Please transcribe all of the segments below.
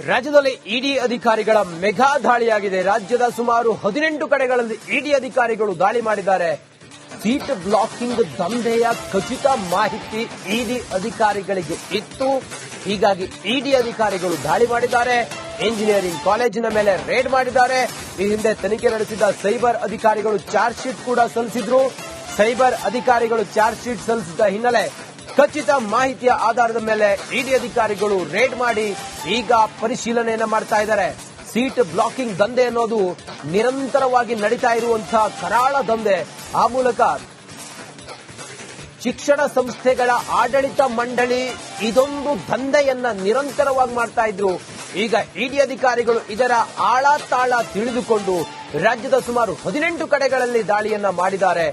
ರಾಜ್ಯದಲ್ಲಿ ಇಡಿ ಅಧಿಕಾರಿಗಳ ಮೆಗಾ ದಾಳಿಯಾಗಿದೆ. ರಾಜ್ಯದ ಸುಮಾರು 18 ಕಡೆಗಳಲ್ಲಿ ಇಡಿ ಅಧಿಕಾರಿಗಳು ದಾಳಿ ಮಾಡಿದ್ದಾರೆ. ಸೀಟ್ ಬ್ಲಾಕಿಂಗ್ ದಂಧೆಯ ಖಚಿತ ಮಾಹಿತಿ ಇಡಿ ಅಧಿಕಾರಿಗಳಿಗೆ ಇತ್ತು. ಹೀಗಾಗಿ ಇಡಿ ಅಧಿಕಾರಿಗಳು ದಾಳಿ ಮಾಡಿದ್ದಾರೆ. ಇಂಜಿನಿಯರಿಂಗ್ ಕಾಲೇಜಿನ ಮೇಲೆ ರೇಡ್ ಮಾಡಿದ್ದಾರೆ. ಈ ಹಿಂದೆ ತನಿಖೆ ನಡೆಸಿದ ಸೈಬರ್ ಅಧಿಕಾರಿಗಳು ಚಾರ್ಜ್ ಶೀಟ್ ಕೂಡ ಸಲ್ಲಿಸಿದ್ರು. ಸೈಬರ್ ಅಧಿಕಾರಿಗಳು ಚಾರ್ಜ್ ಶೀಟ್ ಸಲ್ಲಿಸಿದ ಹಿನ್ನೆಲೆ ಖಚಿತ ಮಾಹಿತಿಯ ಆಧಾರದ ಮೇಲೆ ಇಡಿ ಅಧಿಕಾರಿಗಳು ರೇಡ್ ಮಾಡಿ ಈಗ ಪರಿಶೀಲನೆಯನ್ನ ಮಾಡ್ತಾ ಇದ್ದಾರೆ. ಸೀಟ್ ಬ್ಲಾಕಿಂಗ್ ದಂಧೆ ಅನ್ನೋದು ನಿರಂತರವಾಗಿ ನಡೀತಾ ಇರುವಂತಹ ಕರಾಳ ದಂಧೆ. ಆ ಮೂಲಕ ಶಿಕ್ಷಣ ಸಂಸ್ಥೆಗಳ ಆಡಳಿತ ಮಂಡಳಿ ಇದೊಂದು ದಂಧೆಯನ್ನ ನಿರಂತರವಾಗಿ ಮಾಡ್ತಾ ಇದ್ರು. ಈಗ ಇಡಿ ಅಧಿಕಾರಿಗಳು ಇದರ ಆಳ ತಾಳ ತಿಳಿದುಕೊಂಡು ರಾಜ್ಯದ ಸುಮಾರು 18 ಕಡೆಗಳಲ್ಲಿ ದಾಳಿಯನ್ನ ಮಾಡಿದ್ದಾರೆ.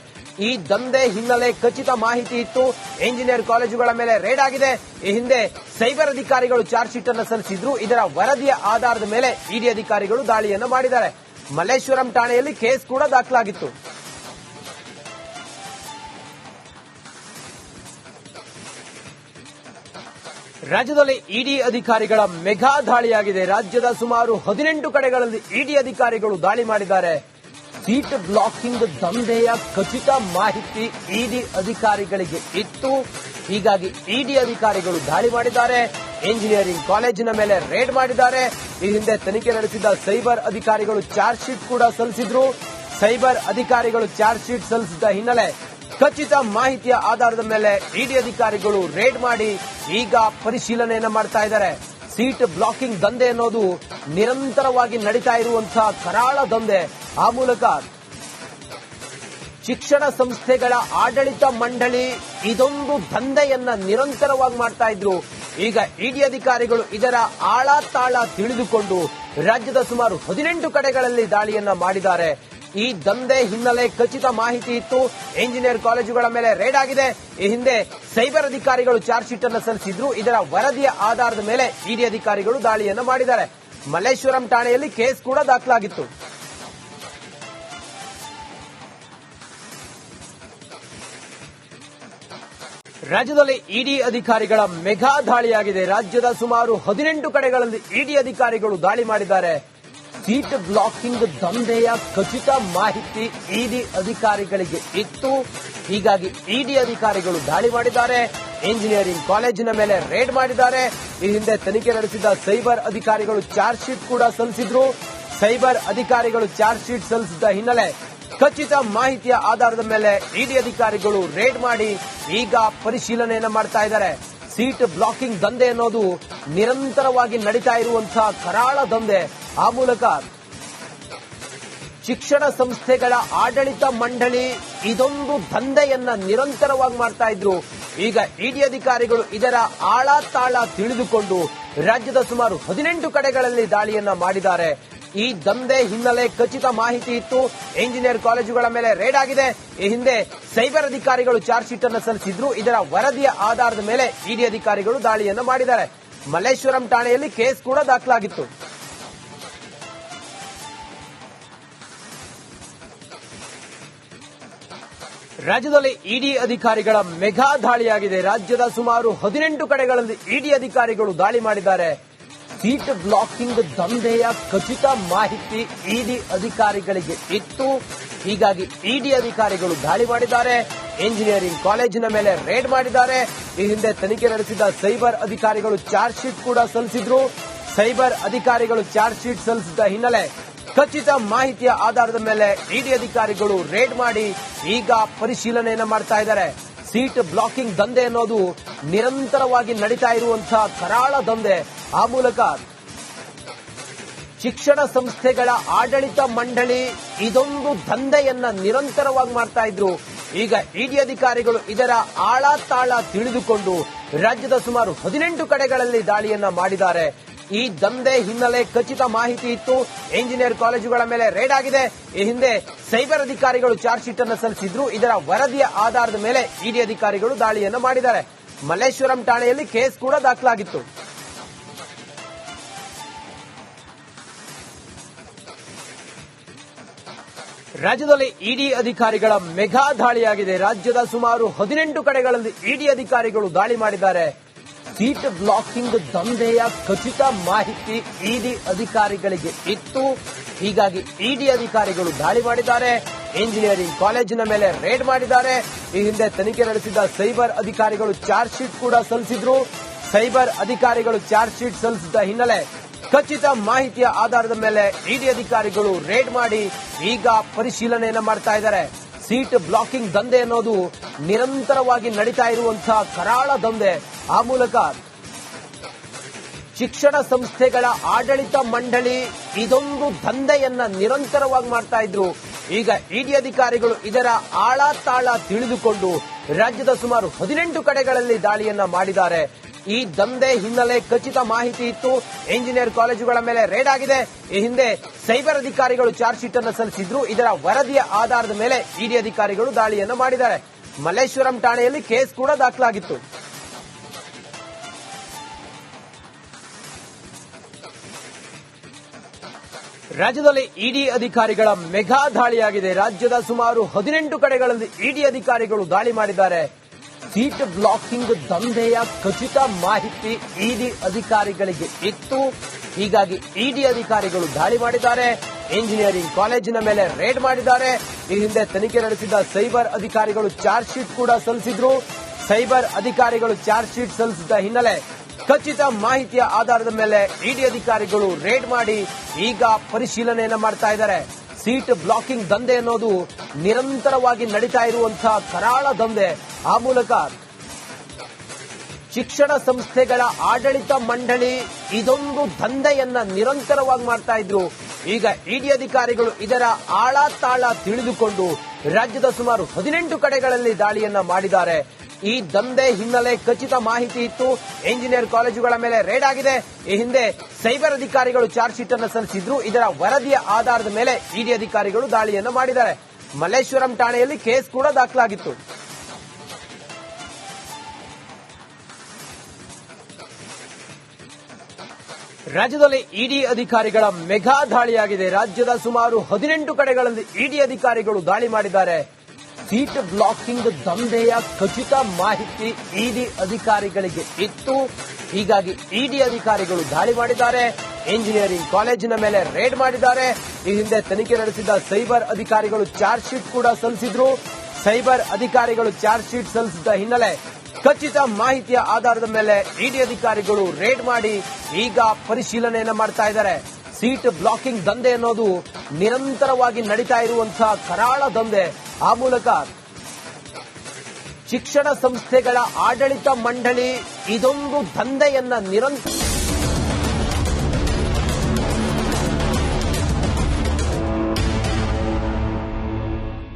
ಈ ದಂಧೆ ಹಿನ್ನೆಲೆ ಖಚಿತ ಮಾಹಿತಿ ಇತ್ತು. ಇಂಜಿನಿಯರ್ ಕಾಲೇಜುಗಳ ಮೇಲೆ ರೇಡ್ ಆಗಿದೆ. ಈ ಹಿಂದೆ ಸೈಬರ್ ಅಧಿಕಾರಿಗಳು ಚಾರ್ಜ್ ಶೀಟ್ ಅನ್ನು ಸಲ್ಲಿಸಿದ್ರು. ಇದರ ವರದಿಯ ಆಧಾರದ ಮೇಲೆ ಇಡಿ ಅಧಿಕಾರಿಗಳು ದಾಳಿಯನ್ನು ಮಾಡಿದ್ದಾರೆ. ಮಲ್ಲೇಶ್ವರಂ ಠಾಣೆಯಲ್ಲಿ ಕೇಸ್ ಕೂಡ ದಾಖಲಾಗಿತ್ತು. ರಾಜ್ಯದಲ್ಲಿ ಇಡಿ ಅಧಿಕಾರಿಗಳ ಮೆಗಾ ದಾಳಿಯಾಗಿದೆ. ರಾಜ್ಯದ ಸುಮಾರು 18 ಕಡೆಗಳಲ್ಲಿ ಇಡಿ ಅಧಿಕಾರಿಗಳು ದಾಳಿ ಮಾಡಿದ್ದಾರೆ. ಸೀಟ್ ಬ್ಲಾಕಿಂಗ್ ದಂಧೆಯ ಖಚಿತ ಮಾಹಿತಿ ಇಡಿ ಅಧಿಕಾರಿಗಳಿಗೆ ಇತ್ತು. ಹೀಗಾಗಿ ಇಡಿ ಅಧಿಕಾರಿಗಳು ದಾಳಿ ಮಾಡಿದ್ದಾರೆ. ಇಂಜಿನಿಯರಿಂಗ್ ಕಾಲೇಜಿನ ಮೇಲೆ ರೇಡ್ ಮಾಡಿದ್ದಾರೆ. ಈ ಹಿಂದೆ ತನಿಖೆ ನಡೆಸಿದ ಸೈಬರ್ ಅಧಿಕಾರಿಗಳು ಚಾರ್ಜ್ ಶೀಟ್ ಕೂಡ ಸಲ್ಲಿಸಿದ್ರು. ಸೈಬರ್ ಅಧಿಕಾರಿಗಳು ಚಾರ್ಜ್ ಶೀಟ್ ಸಲ್ಲಿಸಿದ ಹಿನ್ನೆಲೆ ಖಚಿತ ಮಾಹಿತಿಯ ಆಧಾರದ ಮೇಲೆ ಇಡಿ ಅಧಿಕಾರಿಗಳು ರೇಡ್ ಮಾಡಿ ಈಗ ಪರಿಶೀಲನೆಯನ್ನ ಮಾಡ್ತಾ ಇದ್ದಾರೆ. ಸೀಟ್ ಬ್ಲಾಕಿಂಗ್ ದಂಧೆ ಅನ್ನೋದು ನಿರಂತರವಾಗಿ ನಡೀತಾ ಇರುವಂತಹ ಕರಾಳ ದಂಧೆ. ಆ ಮೂಲಕ ಶಿಕ್ಷಣ ಸಂಸ್ಥೆಗಳ ಆಡಳಿತ ಮಂಡಳಿ ಇದೊಂದು ದಂಧೆಯನ್ನ ನಿರಂತರವಾಗಿ ಮಾಡ್ತಾ ಇದ್ರು. ಈಗ ಇಡಿ ಅಧಿಕಾರಿಗಳು ಇದರ ಆಳ ತಾಳ ತಿಳಿದುಕೊಂಡು ರಾಜ್ಯದ ಸುಮಾರು 18 ಕಡೆಗಳಲ್ಲಿ ದಾಳಿಯನ್ನ ಮಾಡಿದ್ದಾರೆ. ಈ ದಂಧೆ ಹಿನ್ನೆಲೆ ಖಚಿತ ಮಾಹಿತಿ ಇತ್ತು. ಇಂಜಿನಿಯರ್ ಕಾಲೇಜುಗಳ ಮೇಲೆ ರೇಡ್ ಆಗಿದೆ. ಈ ಹಿಂದೆ ಸೈಬರ್ ಅಧಿಕಾರಿಗಳು ಚಾರ್ಜ್ ಶೀಟ್ ಅನ್ನು ಸಲ್ಲಿಸಿದ್ರು. ಇದರ ವರದಿಯ ಆಧಾರದ ಮೇಲೆ ಇಡಿ ಅಧಿಕಾರಿಗಳು ದಾಳಿಯನ್ನು ಮಾಡಿದ್ದಾರೆ. ಮಲ್ಲೇಶ್ವರಂ ಠಾಣೆಯಲ್ಲಿ ಕೇಸ್ ಕೂಡ ದಾಖಲಾಗಿತ್ತು. ರಾಜ್ಯದಲ್ಲಿ ಇಡಿ ಅಧಿಕಾರಿಗಳ ಮೆಗಾ ದಾಳಿಯಾಗಿದೆ. ರಾಜ್ಯದ ಸುಮಾರು 18 ಕಡೆಗಳಲ್ಲಿ ಇಡಿ ಅಧಿಕಾರಿಗಳು ದಾಳಿ ಮಾಡಿದ್ದಾರೆ. ಸೀಟ್ ಬ್ಲಾಕಿಂಗ್ ದಂಧೆಯ ಖಚಿತ ಮಾಹಿತಿ ಇಡಿ ಅಧಿಕಾರಿಗಳಿಗೆ ಇತ್ತು. ಹೀಗಾಗಿ ಇಡಿ ಅಧಿಕಾರಿಗಳು ದಾಳಿ ಮಾಡಿದ್ದಾರೆ. ಇಂಜಿನಿಯರಿಂಗ್ ಕಾಲೇಜಿನ ಮೇಲೆ ರೇಡ್ ಮಾಡಿದ್ದಾರೆ. ಈ ಹಿಂದೆ ತನಿಖೆ ನಡೆಸಿದ ಸೈಬರ್ ಅಧಿಕಾರಿಗಳು ಚಾರ್ಜ್ ಶೀಟ್ ಕೂಡ ಸಲ್ಲಿಸಿದ್ರು. ಸೈಬರ್ ಅಧಿಕಾರಿಗಳು ಚಾರ್ಜ್ ಶೀಟ್ ಸಲ್ಲಿಸಿದ ಹಿನ್ನೆಲೆ ಖಚಿತ ಮಾಹಿತಿಯ ಆಧಾರದ ಮೇಲೆ ಇಡಿ ಅಧಿಕಾರಿಗಳು ರೇಡ್ ಮಾಡಿ ಈಗ ಪರಿಶೀಲನೆಯನ್ನ ಮಾಡ್ತಾ ಇದ್ದಾರೆ. ಸೀಟ್ ಬ್ಲಾಕಿಂಗ್ ದಂಧೆ ಅನ್ನೋದು ನಿರಂತರವಾಗಿ ನಡೀತಾ ಇರುವಂತಹ ಕರಾಳ ದಂಧೆ. ಆ ಮೂಲಕ ಶಿಕ್ಷಣ ಸಂಸ್ಥೆಗಳ ಆಡಳಿತ ಮಂಡಳಿ ಇದೊಂದು ದಂಧೆಯನ್ನ ನಿರಂತರವಾಗಿ ಮಾಡ್ತಾ ಇದ್ರು. ಈಗ ಇಡಿ ಅಧಿಕಾರಿಗಳು ಇದರ ಆಳ ತಾಳ ತಿಳಿದುಕೊಂಡು ರಾಜ್ಯದ ಸುಮಾರು 18 ಕಡೆಗಳಲ್ಲಿ ದಾಳಿಯನ್ನ ಮಾಡಿದ್ದಾರೆ. ಈ ದಂಧೆ ಹಿನ್ನೆಲೆ ಖಚಿತ ಮಾಹಿತಿ ಇತ್ತು. ಇಂಜಿನಿಯರ್ ಕಾಲೇಜುಗಳ ಮೇಲೆ ರೇಡ್ ಆಗಿದೆ. ಈ ಹಿಂದೆ ಸೈಬರ್ ಅಧಿಕಾರಿಗಳು ಚಾರ್ಜ್ ಶೀಟ್ ಅನ್ನು ಸಲ್ಲಿಸಿದ್ರು. ಇದರ ವರದಿಯ ಆಧಾರದ ಮೇಲೆ ಇಡಿ ಅಧಿಕಾರಿಗಳು ದಾಳಿಯನ್ನು ಮಾಡಿದ್ದಾರೆ. ಮಲ್ಲೇಶ್ವರಂ ಠಾಣೆಯಲ್ಲಿ ಕೇಸ್ ಕೂಡ ದಾಖಲಾಗಿತ್ತು. ರಾಜ್ಯದಲ್ಲಿ ಇಡಿ ಅಧಿಕಾರಿಗಳ ಮೆಗಾ ದಾಳಿಯಾಗಿದೆ. ರಾಜ್ಯದ ಸುಮಾರು 18 ಕಡೆಗಳಲ್ಲಿ ಇಡಿ ಅಧಿಕಾರಿಗಳು ದಾಳಿ ಮಾಡಿದ್ದಾರೆ. ಸೀಟ್ ಬ್ಲಾಕಿಂಗ್ ದಂಧೆಯ ಖಚಿತ ಮಾಹಿತಿ ಇಡಿ ಅಧಿಕಾರಿಗಳಿಗೆ ಇತ್ತು. ಹೀಗಾಗಿ ಇಡಿ ಅಧಿಕಾರಿಗಳು ದಾಳಿ ಮಾಡಿದ್ದಾರೆ. ಇಂಜಿನಿಯರಿಂಗ್ ಕಾಲೇಜಿನ ಮೇಲೆ ರೇಡ್ ಮಾಡಿದ್ದಾರೆ. ಈ ಹಿಂದೆ ತನಿಖೆ ನಡೆಸಿದ ಸೈಬರ್ ಅಧಿಕಾರಿಗಳು ಚಾರ್ಜ್ ಶೀಟ್ ಕೂಡ ಸಲ್ಲಿಸಿದ್ರು. ಸೈಬರ್ ಅಧಿಕಾರಿಗಳು ಚಾರ್ಜ್ ಶೀಟ್ ಸಲ್ಲಿಸಿದ ಹಿನ್ನೆಲೆ ಖಚಿತ ಮಾಹಿತಿಯ ಆಧಾರದ ಮೇಲೆ ಇಡಿ ಅಧಿಕಾರಿಗಳು ರೇಡ್ ಮಾಡಿ ಈಗ ಪರಿಶೀಲನೆಯನ್ನ ಮಾಡ್ತಾ ಇದ್ದಾರೆ. ಸೀಟ್ ಬ್ಲಾಕಿಂಗ್ ದಂಧೆ ಅನ್ನೋದು ನಿರಂತರವಾಗಿ ನಡೀತಾ ಇರುವಂತಹ ಕರಾಳ ದಂಧೆ. ಆ ಮೂಲಕ ಶಿಕ್ಷಣ ಸಂಸ್ಥೆಗಳ ಆಡಳಿತ ಮಂಡಳಿ ಇದೊಂದು ದಂಧೆಯನ್ನ ನಿರಂತರವಾಗಿ ಮಾಡ್ತಾ ಇದ್ರು. ಈಗ ಇಡಿ ಅಧಿಕಾರಿಗಳು ಇದರ ಆಳ ತಾಳ ತಿಳಿದುಕೊಂಡು ರಾಜ್ಯದ ಸುಮಾರು 18 ಕಡೆಗಳಲ್ಲಿ ದಾಳಿಯನ್ನ ಮಾಡಿದ್ದಾರೆ. ಈ ದಂಧೆ ಹಿನ್ನೆಲೆ ಖಚಿತ ಮಾಹಿತಿ ಇತ್ತು. ಇಂಜಿನಿಯರ್ ಕಾಲೇಜುಗಳ ಮೇಲೆ ರೇಡ್ ಆಗಿದೆ. ಈ ಹಿಂದೆ ಸೈಬರ್ ಅಧಿಕಾರಿಗಳು ಚಾರ್ಜ್ ಶೀಟ್ ಅನ್ನು ಸಲ್ಲಿಸಿದ್ರು. ಇದರ ವರದಿಯ ಆಧಾರದ ಮೇಲೆ ಇಡಿ ಅಧಿಕಾರಿಗಳು ದಾಳಿಯನ್ನು ಮಾಡಿದ್ದಾರೆ. ಮಲ್ಲೇಶ್ವರಂ ಠಾಣೆಯಲ್ಲಿ ಕೇಸ್ ಕೂಡ ದಾಖಲಾಗಿತ್ತು. ರಾಜ್ಯದಲ್ಲಿ ಇಡಿ ಅಧಿಕಾರಿಗಳ ಮೆಗಾ ದಾಳಿಯಾಗಿದೆ. ರಾಜ್ಯದ ಸುಮಾರು 18 ಕಡೆಗಳಲ್ಲಿ ಇಡಿ ಅಧಿಕಾರಿಗಳು ದಾಳಿ ಮಾಡಿದ್ದಾರೆ. ಸೀಟ್ ಬ್ಲಾಕಿಂಗ್ ದಂಧೆಯ ಖಚಿತ ಮಾಹಿತಿ ಇಡಿ ಅಧಿಕಾರಿಗಳಿಗೆ ಇತ್ತು. ಹೀಗಾಗಿ ಇಡಿ ಅಧಿಕಾರಿಗಳು ದಾಳಿ ಮಾಡಿದ್ದಾರೆ. ಇಂಜಿನಿಯರಿಂಗ್ ಕಾಲೇಜಿನ ಮೇಲೆ ರೇಡ್ ಮಾಡಿದ್ದಾರೆ. ಈ ಹಿಂದೆ ತನಿಖೆ ನಡೆಸಿದ ಸೈಬರ್ ಅಧಿಕಾರಿಗಳು ಚಾರ್ಜ್ ಶೀಟ್ ಕೂಡ ಸಲ್ಲಿಸಿದ್ರು. ಸೈಬರ್ ಅಧಿಕಾರಿಗಳು ಚಾರ್ಜ್ ಶೀಟ್ ಸಲ್ಲಿಸಿದ ಹಿನ್ನೆಲೆ ಖಚಿತ ಮಾಹಿತಿಯ ಆಧಾರದ ಮೇಲೆ ಇಡಿ ಅಧಿಕಾರಿಗಳು ರೇಡ್ ಮಾಡಿ ಈಗ ಪರಿಶೀಲನೆಯನ್ನ ಮಾಡ್ತಾ ಇದ್ದಾರೆ. ಸೀಟ್ ಬ್ಲಾಕಿಂಗ್ ದಂಧೆ ಅನ್ನೋದು ನಿರಂತರವಾಗಿ ನಡೀತಾ ಇರುವಂತಹ ಕರಾಳ ದಂಧೆ. ಆ ಮೂಲಕ ಶಿಕ್ಷಣ ಸಂಸ್ಥೆಗಳ ಆಡಳಿತ ಮಂಡಳಿ ಇದೊಂದು ದಂಧೆಯನ್ನ ನಿರಂತರವಾಗಿ ಮಾಡ್ತಾ ಇದ್ರು. ಈಗ ಇಡಿ ಅಧಿಕಾರಿಗಳು ಇದರ ಆಳ ತಾಳ ತಿಳಿದುಕೊಂಡು ರಾಜ್ಯದ ಸುಮಾರು 18 ಕಡೆಗಳಲ್ಲಿ ದಾಳಿಯನ್ನ ಮಾಡಿದ್ದಾರೆ. ಈ ದಂಧೆ ಹಿನ್ನೆಲೆ ಖಚಿತ ಮಾಹಿತಿ ಇತ್ತು. ಇಂಜಿನಿಯರ್ ಕಾಲೇಜುಗಳ ಮೇಲೆ ರೇಡ್ ಆಗಿದೆ. ಈ ಹಿಂದೆ ಸೈಬರ್ ಅಧಿಕಾರಿಗಳು ಚಾರ್ಜ್ ಶೀಟ್ ಅನ್ನು ಸಲ್ಲಿಸಿದ್ರು. ಇದರ ವರದಿಯ ಆಧಾರದ ಮೇಲೆ ಇಡಿ ಅಧಿಕಾರಿಗಳು ದಾಳಿಯನ್ನ ಮಾಡಿದ್ದಾರೆ. ಮಲ್ಲೇಶ್ವರಂ ಠಾಣೆಯಲ್ಲಿ ಕೇಸ್ ಕೂಡ ದಾಖಲಾಗಿತ್ತು. ರಾಜ್ಯದಲ್ಲಿ ಇಡಿ ಅಧಿಕಾರಿಗಳ ಮೆಗಾ ದಾಳಿಯಾಗಿದೆ. ರಾಜ್ಯದ ಸುಮಾರು 18 ಕಡೆಗಳಲ್ಲಿ ಇಡಿ ಅಧಿಕಾರಿಗಳು ದಾಳಿ ಮಾಡಿದ್ದಾರೆ. ಸೀಟ್ ಬ್ಲಾಕಿಂಗ್ ದಂಧೆಯ ಖಚಿತ ಮಾಹಿತಿ ಇಡಿ ಅಧಿಕಾರಿಗಳಿಗೆ ಇತ್ತು. ಹೀಗಾಗಿ ಇಡಿ ಅಧಿಕಾರಿಗಳು ದಾಳಿ ಮಾಡಿದ್ದಾರೆ. ಇಂಜಿನಿಯರಿಂಗ್ ಕಾಲೇಜಿನ ಮೇಲೆ ರೇಡ್ ಮಾಡಿದ್ದಾರೆ. ಈ ಹಿಂದೆ ತನಿಖೆ ನಡೆಸಿದ ಸೈಬರ್ ಅಧಿಕಾರಿಗಳು ಚಾರ್ಜ್ ಶೀಟ್ ಕೂಡ ಸಲ್ಲಿಸಿದ್ರು. ಸೈಬರ್ ಅಧಿಕಾರಿಗಳು ಚಾರ್ಜ್ ಶೀಟ್ ಸಲ್ಲಿಸಿದ ಹಿನ್ನೆಲೆ ಖಚಿತ ಮಾಹಿತಿಯ ಆಧಾರದ ಮೇಲೆ ಇಡಿ ಅಧಿಕಾರಿಗಳು ರೇಡ್ ಮಾಡಿ ಈಗ ಪರಿಶೀಲನೆಯನ್ನ ಮಾಡ್ತಾ ಇದ್ದಾರೆ. ಸೀಟ್ ಬ್ಲಾಕಿಂಗ್ ದಂಧೆ ಅನ್ನೋದು ನಿರಂತರವಾಗಿ ನಡೀತಾ ಇರುವಂತಹ ಕರಾಳ ದಂಧೆ. ಆ ಮೂಲಕ ಶಿಕ್ಷಣ ಸಂಸ್ಥೆಗಳ ಆಡಳಿತ ಮಂಡಳಿ ಇದೊಂದು ದಂಧೆಯನ್ನ ನಿರಂತರವಾಗಿ ಮಾಡ್ತಾ ಇದ್ರು. ಈಗ ಇಡಿ ಅಧಿಕಾರಿಗಳು ಇದರ ಆಳ ತಾಳ ತಿಳಿದುಕೊಂಡು ರಾಜ್ಯದ ಸುಮಾರು 18 ಕಡೆಗಳಲ್ಲಿ ದಾಳಿಯನ್ನ ಮಾಡಿದ್ದಾರೆ. ಈ ದಂಧೆ ಹಿನ್ನೆಲೆ ಖಚಿತ ಮಾಹಿತಿ ಇತ್ತು. ಇಂಜಿನಿಯರ್ ಕಾಲೇಜುಗಳ ಮೇಲೆ ರೇಡ್ ಆಗಿದೆ. ಈ ಹಿಂದೆ ಸೈಬರ್ ಅಧಿಕಾರಿಗಳು ಚಾರ್ಜ್ ಶೀಟ್ ಅನ್ನು ಸಲ್ಲಿಸಿದ್ರು. ಇದರ ವರದಿಯ ಆಧಾರದ ಮೇಲೆ ಇಡಿ ಅಧಿಕಾರಿಗಳು ದಾಳಿಯನ್ನು ಮಾಡಿದ್ದಾರೆ. ಮಲ್ಲೇಶ್ವರಂ ಠಾಣೆಯಲ್ಲಿ ಕೇಸ್ ಕೂಡ ದಾಖಲಾಗಿತ್ತು. ರಾಜ್ಯದಲ್ಲಿ ಇಡಿ ಅಧಿಕಾರಿಗಳ ಮೆಗಾ ದಾಳಿಯಾಗಿದೆ. ರಾಜ್ಯದ ಸುಮಾರು 18 ಕಡೆಗಳಲ್ಲಿ ಇಡಿ ಅಧಿಕಾರಿಗಳು ದಾಳಿ ಮಾಡಿದ್ದಾರೆ. ಸೀಟ್ ಬ್ಲಾಕಿಂಗ್ ದಂಧೆಯ ಖಚಿತ ಮಾಹಿತಿ ಇಡಿ ಅಧಿಕಾರಿಗಳಿಗೆ ಇತ್ತು. ಹೀಗಾಗಿ ಇಡಿ ಅಧಿಕಾರಿಗಳು ದಾಳಿ ಮಾಡಿದ್ದಾರೆ. ಇಂಜಿನಿಯರಿಂಗ್ ಕಾಲೇಜಿನ ಮೇಲೆ ರೇಡ್ ಮಾಡಿದ್ದಾರೆ. ಈ ಹಿಂದೆ ತನಿಖೆ ನಡೆಸಿದ ಸೈಬರ್ ಅಧಿಕಾರಿಗಳು ಚಾರ್ಜ್ ಶೀಟ್ ಕೂಡ ಸಲ್ಲಿಸಿದ್ರು. ಸೈಬರ್ ಅಧಿಕಾರಿಗಳು ಚಾರ್ಜ್ ಶೀಟ್ ಸಲ್ಲಿಸಿದ ಹಿನ್ನೆಲೆ ಖಚಿತ ಮಾಹಿತಿಯ ಆಧಾರದ ಮೇಲೆ ಇಡಿ ಅಧಿಕಾರಿಗಳು ರೇಡ್ ಮಾಡಿ ಈಗ ಪರಿಶೀಲನೆಯನ್ನ ಮಾಡ್ತಾ ಇದ್ದಾರೆ. ಸೀಟ್ ಬ್ಲಾಕಿಂಗ್ ದಂಧೆ ಅನ್ನೋದು ನಿರಂತರವಾಗಿ ನಡೀತಾ ಇರುವಂತಹ ಕರಾಳ ದಂಧೆ. ಆ ಮೂಲಕ ಶಿಕ್ಷಣ ಸಂಸ್ಥೆಗಳ ಆಡಳಿತ ಮಂಡಳಿ ಇದೊಂದು ದಂಧೆಯನ್ನ ನಿರಂತರ